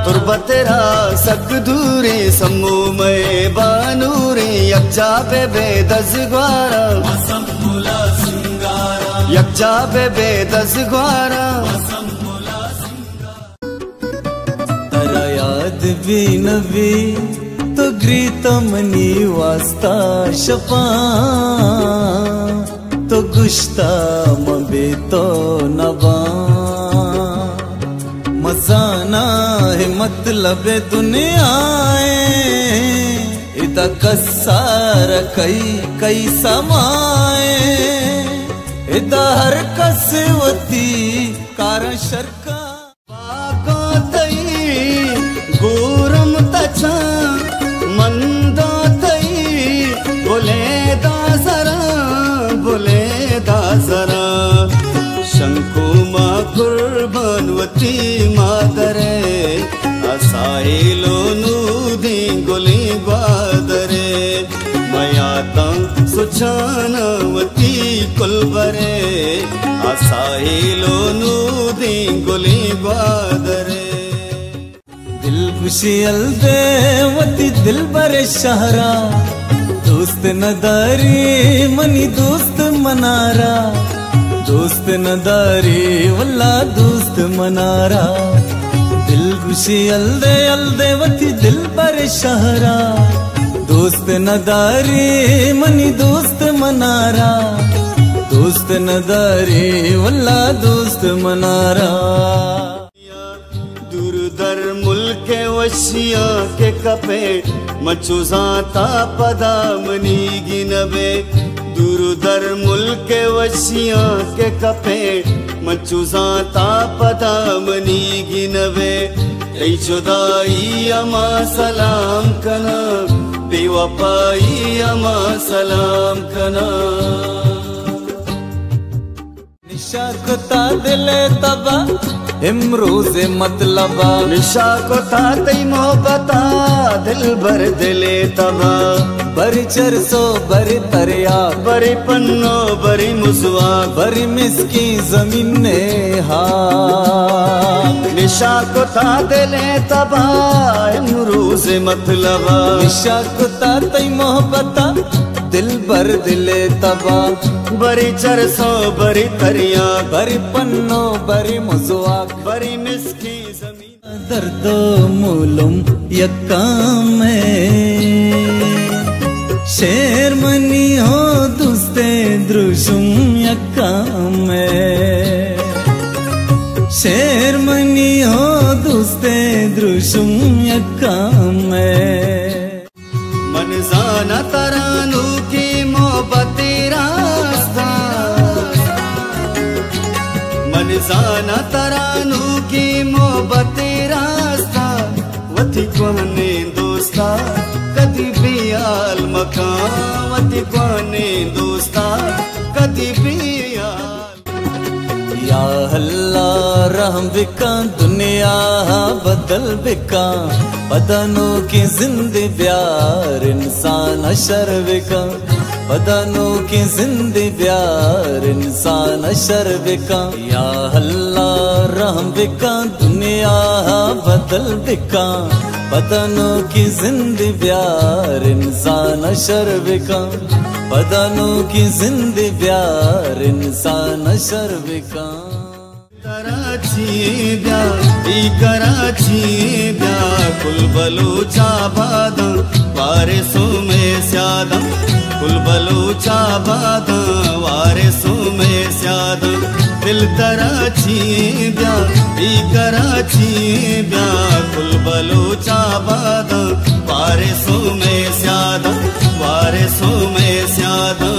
तुरबतरा सक दूरी समू में बानूरी यक्षा पे बेदस ग्वारा यक्षा पे बेदस ग्वारा तरा याद भी नवी तो ग्रीतमनी वास्ता शपा तो गुश्ता मबे तो नबा मजाना है मतलब दुनिया इदा कसार कई समाए इदा हर कसवती कारण शर्का पाको तई गुरम तचा मंदो तई बोले दासरा शंकुमा कुर्बानवती मादरे असाइलो नूदी गोली ग्वादरे मयाता सुचानवती कुलबरे असाइलो नूदी गोली ग्वादरे दिल खुशी अलदेवती दिल बरे शहरा दोस्त नदारी मनी दोस्त मनारा दोस्त नदारी वल्ला दोस्त मनारा दिल खुशी अलदेवती दिल बरे शहरा दोस्त नदारी मनी दोस्त मनारा दोस्त नदारी वल्ला दोस्त मनारा दूरदर मुल्क वशिया के कपे मचुजाता पदा मनी गिनबे दूरदर मुल्क वशिया के कपे मचुजाता पदा मनी गिनबे ऐ जुदाई अमा सलाम कना बेवफाई अमा सलाम कना निशा को ता दिले तबा इमरोज मतलबा निशा को ता तई मोहब्बता दिल भर दिले तबा बरी चरसो बरी तरिया बरी पन्नो बरी मुसवा बरी मिसकी जमीन ने हा निशा को ता दिले तबा इमरोज मतलबा निशा को ता तई मोहब्बता दिल भर दिले तबा बरी चरसो बरी तरिया बरी पन्नो बरी मुसवा बरी मिसकी जमीन दर्दो मूलुम यक्काम में शेर मनी हो दुस्ते द्रुशुम यक्काम में शेर मनी हो दुस्ते द्रुशुम यक्काम में मन जाना तरानू की मोहब्बत रास्ता मन जाना तरानू की मोहब्बत रास्ता वती कोने दोस्ता कदी भी आल मकान वती कोने दोस्ता कदी भी या अल्लाह रहम बिका दुनिया बदल बिका बदनों की जिंदगी प्यार इंसान अशर बिका बदनों की जिंदगी प्यार इंसान अशर बिका या अल्लाह रहम बिका दुनिया बदल बिका बदनों की जिंदगी प्यार इंसान अशर बिका बदनों की जिंदगी प्यार इंसान अशर बिका कराची ब्या कुल बलूचा बादा वारिसों में स्यादा कुल बलूचा बादा वारिसों में स्यादा दिल कराची ब्या कुल बलूचा बादा वारिसों में स्यादा वारिसों में स्यादा